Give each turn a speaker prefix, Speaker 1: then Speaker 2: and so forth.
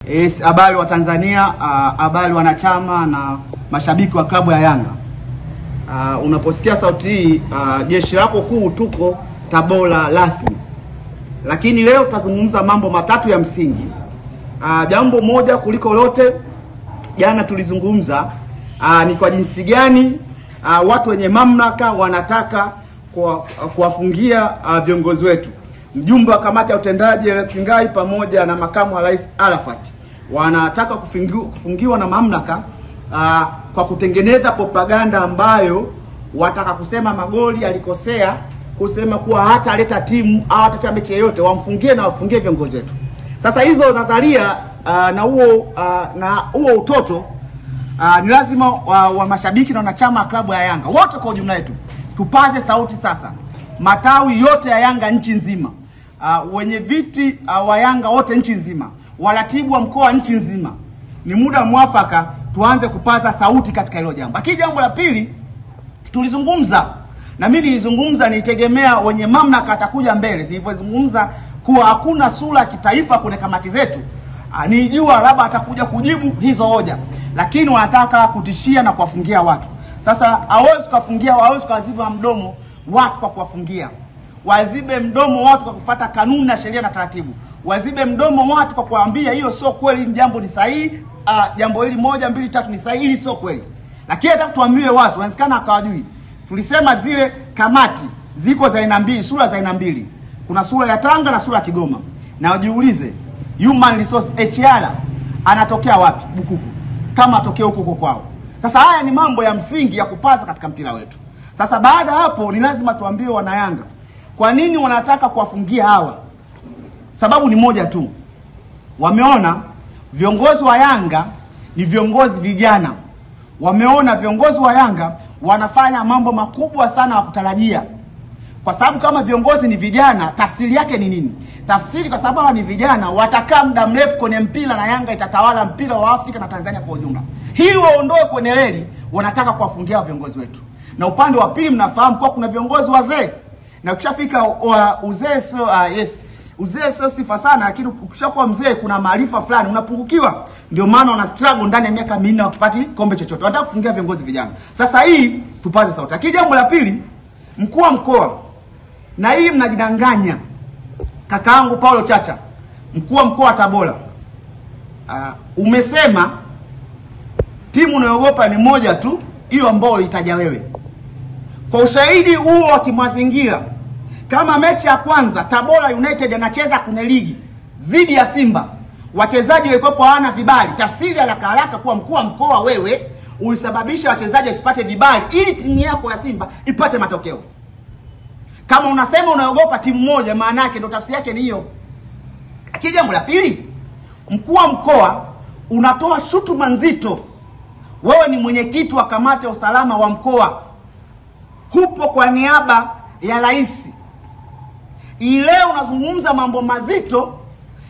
Speaker 1: Yes, habari wa Tanzania, habari wanachama na mashabiki wa klabu ya Yanga. Unaposikia sauti hii, jeshi lako kuu tuko Tabora rasmi. Lakini leo tutazungumza mambo matatu ya msingi. Jambo moja kuliko lote, jana tulizungumza ni kwa jinsi gani watu wenye mamlaka wanataka kuwafungia viongozi wetu. Mjumbe wa kamati ya utendaji Alex Ngai pamoja na makamu wa rais Arafat wanataka kufungiwa na mamlaka kwa kutengeneza propaganda ambayo wataka kusema Magoli alikosea, kusema kuwa hata leta timu au hata mechi yoyote, wamfungie na wafungie viongozi wetu. Sasa hizo nadharia na huo utoto ni lazima wa mashabiki na wanachama wa klabu ya Yanga wote kwa ujumla wetu tupaze sauti sasa. Matawi yote ya Yanga nchi nzima, wenye viti wa Yanga wote nchi nzima, waratibu wa mkoa nchi nzima, ni muda mwafaka tuanze kupaza sauti katika hilo jambo. Lakini jambo la pili tulizungumza, na mimi nilizungumza nitegemea wenye mamlaka atakuja mbele. Nilivyozungumza kuwa hakuna sura ya kitaifa kwenye kamati zetu, nilijua labda atakuja kujibu hizo hoja, lakini wanataka kutishia na kuwafungia watu. Sasa hawezi kuwafungia, hawezi kuwaziba mdomo watu kwa kuwafungia. Wazibe mdomo watu kwa kufuata kanuni na sheria na taratibu. Wazibe mdomo watu kwa kuambia hiyo sio kweli, jambo ni sahihi, jambo hili 1 2 3 ni sahihi, hili sio kweli. Lakini hata tuambie watu, wanawezekana akawajui. Tulisema zile kamati ziko za aina mbili, sura za aina mbili. Kuna sura ya Tanga na sura ya Kigoma. Na ujiulize, Human Resource HR anatokea wapi? Bukuku. Kama atokea huko kwao. Sasa haya ni mambo ya msingi ya kupaza katika mpira wetu. Sasa baada hapo ni lazima tuambie wana Yanga kwa nini wanataka kuwafungia hawa. Sababu ni moja tu. Wameona viongozi wa Yanga ni viongozi vijana. Wameona viongozi wa Yanga wanafanya mambo makubwa sana wa kutarajia. Kwa sababu kama viongozi ni vijana, tafsiri yake ni nini? Tafsiri kwa sababu ni vijana watakaa muda mrefu kwenye mpira na Yanga itatawala mpira wa Afrika na Tanzania kwa ujumla. Hili waondoe kwenye reli, wanataka kuwafungia viongozi wetu. Na upande wa pili mnafahamu kwa kuna viongozi wazee. Na ukishafika uzee sio uzee sio sifa sana, lakini ukishakuwa mzee kuna maarifa fulani unapungukiwa. Ndio maana wana struggle ndani ya miaka 4 wakipati kombe chochote. Wanataka kufungia viongozi vijana. Sasa hii tupaze sauti. Lakini jambo la pili, mkuu wa mkoa, na hii mnajidanganya. Kakaangu Paulo Chacha, mkuu wa mkoa wa Tabora, umesema timu unayogopa ni moja tu, hiyo ambayo itaja wewe. Kwa ushahidi huo wa kimazingira, kama mechi ya kwanza Tabora United anacheza kwenye ligi zidi ya Simba, wachezaji walikuwa hawana vibali, tafsiri haraka kuwa mkuu wa mkoa wewe ulisababisha wachezaji wasipate vibali ili timu yako ya Simba ipate matokeo. Kama unasema unaogopa timu moja, maana yake ndio tafsiri yake ni hiyo. Lakini jambo la pili, mkuu wa mkoa unatoa shutuma nzito. Wewe ni mwenyekiti wa kamati ya usalama wa mkoa. Hupo kwa niaba ya rais. Leo unazungumza mambo mazito